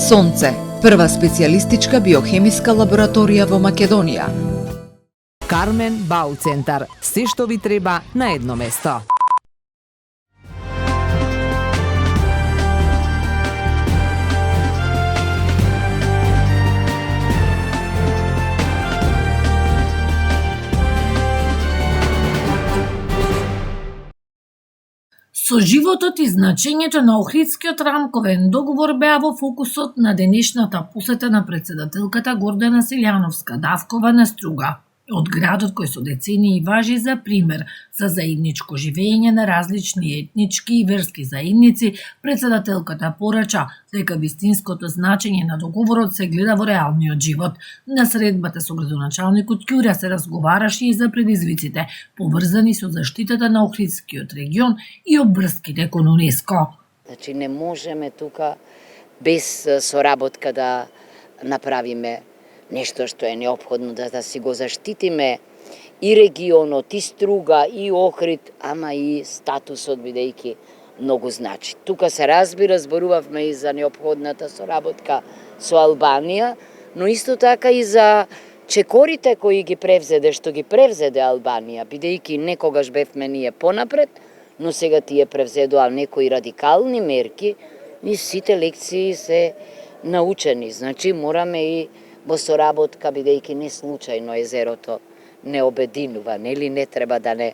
Сонце, прва специјалистичка биохемиска лабораторија во Македонија. Кармен Бау центар. Се што ви треба на едно место. Со животот и значењето на Охридскиот рамковен договор беа во фокусот на денешната посета на председателката Гордана Силјановска-Давкова на Струга, од градот кој со децении важи за пример за заедничко живење на различни етнички и верски заедници. Председателката порача дека вистинското значење на договорот се гледа во реалниот живот. На средбата со градоначалникот Ќурја се разговараше и за предизвиците поврзани со заштитата на Охридскиот регион и обврските кон УНЕСКО. Значи не можеме тука без соработка да направиме нешто што е неопходно да си го заштитиме и регионот, и Струга, и Охрид, ама и статусот бидејќи многу значи. Тука се разбира, зборувавме и за неопходната соработка со Албанија, но исто така и за чекорите кои ги превзеде, што ги превзеде Албанија, бидејќи некогаш бевме ние понапред, но сега тие превзедоа некои радикални мерки и сите лекции се научени. Значи мораме и во соработка, бидејќи не случајно езерото не обединува, нели не треба да не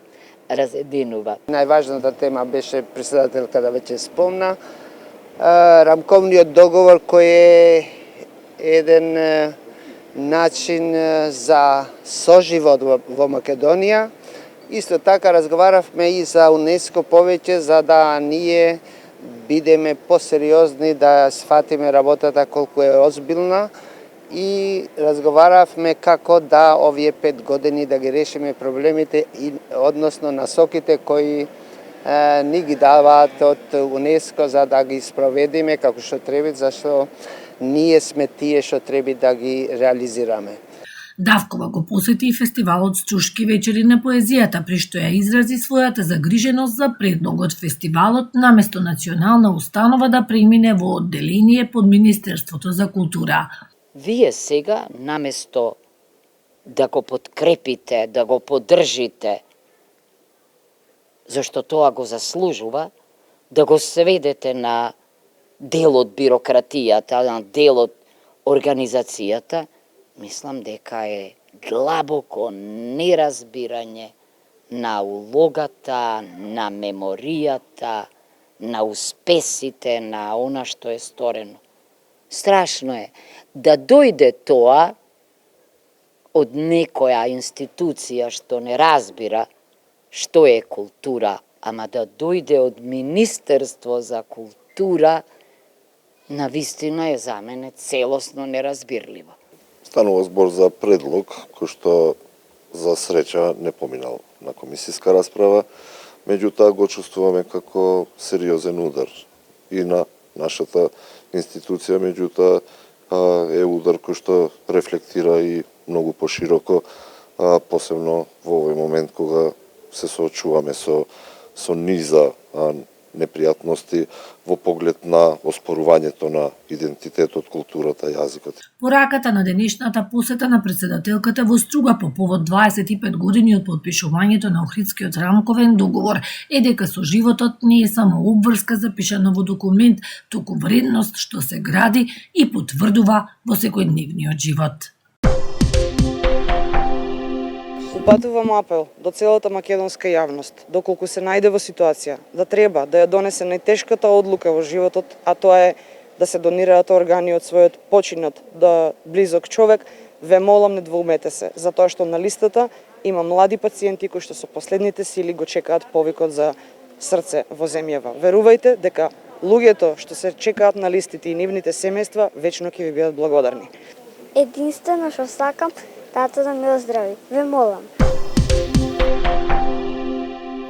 разединува. Најважната тема беше председателката да веќе спомна, рамковниот договор кој е еден начин за соживот во Македонија. Исто така разговаравме и за УНЕСКО повеќе, за да ние бидеме посериозни, да сфатиме работата колку е озбилна, и разговаравме како да овие 5 години да ги решиме проблемите и односно насоките кои ни ги даваат од УНЕСКО за да ги спроведиме како што треба, зашто ние сме тие што треба да ги реализираме. Давкова го посети и фестивалот Струшки вечери на поезијата, при што ја изрази својата загриженост за предлогот фестивалот наместо национална установа да премине во одделение под Министерството за култура. Вие сега, наместо да го подкрепите, да го поддржите, зашто тоа го заслужува, да го сведете на дел од бирократијата, на дел од организацијата, мислам дека е длабоко неразбирање на улогата, на меморијата, на успесите, на она што е сторено. Страшно е да дојде тоа од некоја институција што не разбира што е култура, ама да дојде од Министерство за култура, навистина е за мене целосно неразбирливо. Станува збор за предлог кој што за среќа не поминал на комисиска расправа, меѓутоа го чувствуваме како сериозен удар и на нашата институција, меѓутоа е удар кој што рефлектира и многу пошироко, посебно во овој момент кога се соочуваме со низа непријатности во поглед на оспорувањето на идентитетот, културата, јазикот. Пораката на денешната посета на председателката во Струга по повод 25 години од подпишувањето на Охридскиот рамковен договор е дека соживотот не е само обврска запишана во документ, туку вредност што се гради и потврдува во секојдневниот живот. Упатувам апел до целата македонска јавност, доколку се најде во ситуација да треба да ја донесе најтешката одлука во животот, а тоа е да се донираат органи од својот починат да близок човек, ве молам не двоумете се, затоа што на листата има млади пациенти кои што со последните сили го чекаат повикот за срце во земјава. Верувајте дека луѓето што се чекаат на листите и нивните семејства вечно ќе ви бидат благодарни. Единствено што сакам тато да ме оздрави. Ве молам.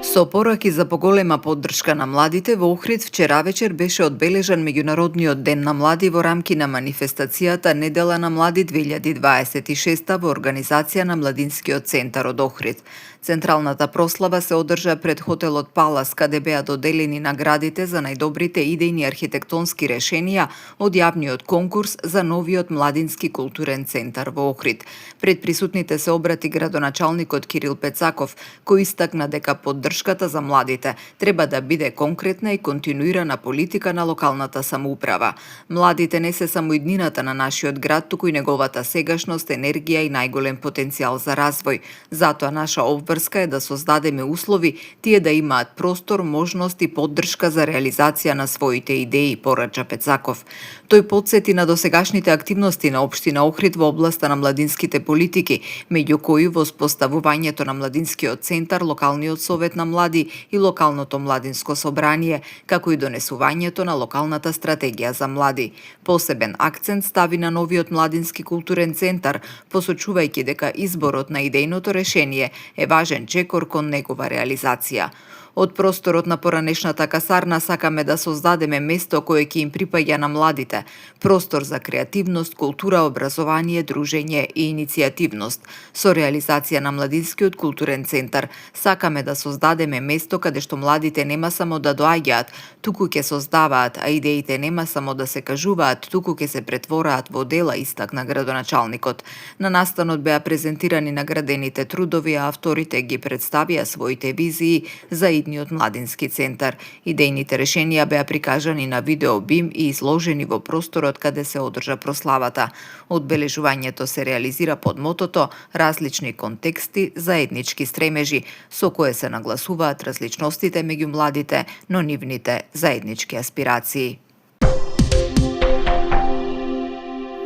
Со пораки за поголема поддршка на младите, во Охрид вчера вечер беше одбележан Меѓународниот ден на млади во рамки на манифестацијата Недела на млади 2026 во организација на Младинскиот центар од Охрид. Централната прослава се одржа пред хотелот Палас, каде беа доделени наградите за најдобрите идејни архитектонски решенија од јавниот конкурс за новиот младински културен центар во Охрид. Пред присутните се обрати градоначалникот Кирил Пецаков, кој истакна дека поддршката за младите треба да биде конкретна и континуирана политика на локалната самоуправа. Младите не се само иднината на нашиот град, туку и неговата сегашност, енергија и најголем потенцијал за развој. Затоа наша обврска е да создадеме услови тие да имаат простор, можност и поддршка за реализација на своите идеи, порача Пецаков. Тој потсети на досегашните активности на општина Охрид во областа на младинските политики, меѓу кои воспоставувањето на младинскиот центар, локалниот совет на млади и локалното младинско собрание, како и донесувањето на локалната стратегија за млади. Посебен акцент стави на новиот младински културен центар, посочувајќи дека изборот на идејното решение е важен чекор кон негова реализација. Од просторот на поранешната касарна сакаме да создадеме место кое ќе им припаѓа на младите, простор за креативност, култура, образование, дружење и иницијативност. Со реализација на младинскиот културен центар сакаме да создадеме место каде што младите нема само да доаѓаат, туку ќе создаваат, а идеите нема само да се кажуваат, туку ќе се претвораат во дела, истакна градоначалникот. На настанот беа презентирани наградените трудови, а авторите ги представија своите визии за идниот младински центар. Идејните решенија беа прикажани на видео бим и изложени во просторот каде се одржа прославата. Одбележувањето се реализира под мотото "Различни контексти, заеднички стремежи", со кое се нагласуваат различностите меѓу младите, но нивните заеднички аспирации.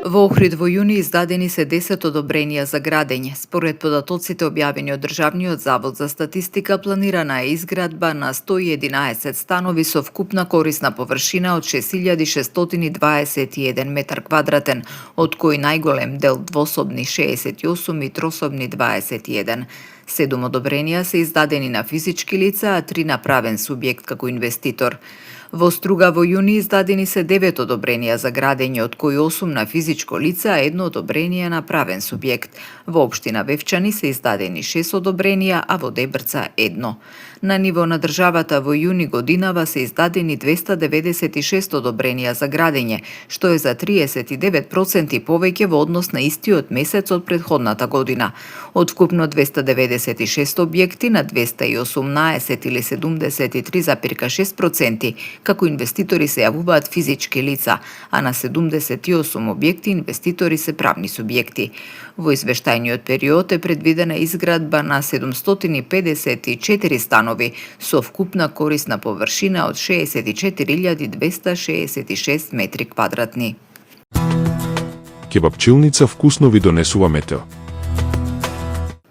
Во Охрид во јуни издадени се 10 одобренија за градење. Според податоците објавени од Државниот завод за статистика, планирана е изградба на 111 станови со вкупна корисна површина од 6621 метар квадратен, од кои најголем дел двособни 68 и трособни 21. 7 одобренија се издадени на физички лица, а 3 на правен субјект како инвеститор. Во Струга во јуни издадени се 9 одобренија за градење, од кои 8 на физичко лице, а 1 одобрение на правен субјект. Во општина Вевчани се издадени 6 одобренија, а во Дебрца 1. На ниво на државата во јуни годинава се издадени 296 одобренија за градење, што е за 39% повеќе во однос на истиот месец од претходната година. Од вкупно 296 објекти на 218 или 73,6% како инвеститори се јавуваат физички лица, а на 78 објекти инвеститори се правни субјекти. Во извештајниот период е предвидена изградба на 754 станови со вкупна корисна површина од 64.266 метри квадратни. Кебапчилница вкусно ви донесува метео.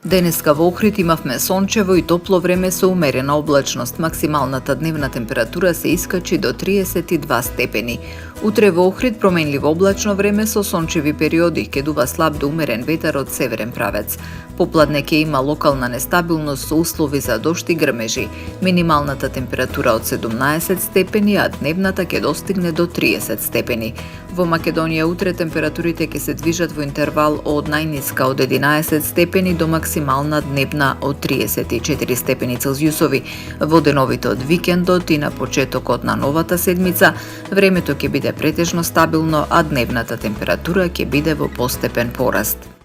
Денеска во Охрид имавме сончево и топло време со умерена облачност. Максималната дневна температура се искачи до 32 степени. Утре во Охрид променливо облачно време со сончеви периоди, ќе дува слаб до умерен ветер од северен правец. Попладне ќе има локална нестабилност со услови за дожд и грмежи. Минималната температура од 17 степени, а дневната ќе достигне до 30 степени. Во Македонија утре температурите ќе се движат во интервал од најниска од 11 степени до максимална дневна од 34 степени Целзиусови. Во деновите од викендот и на почетокот на новата седмица, времето ќе биде претежно стабилно, а дневната температура ќе биде во постепен пораст.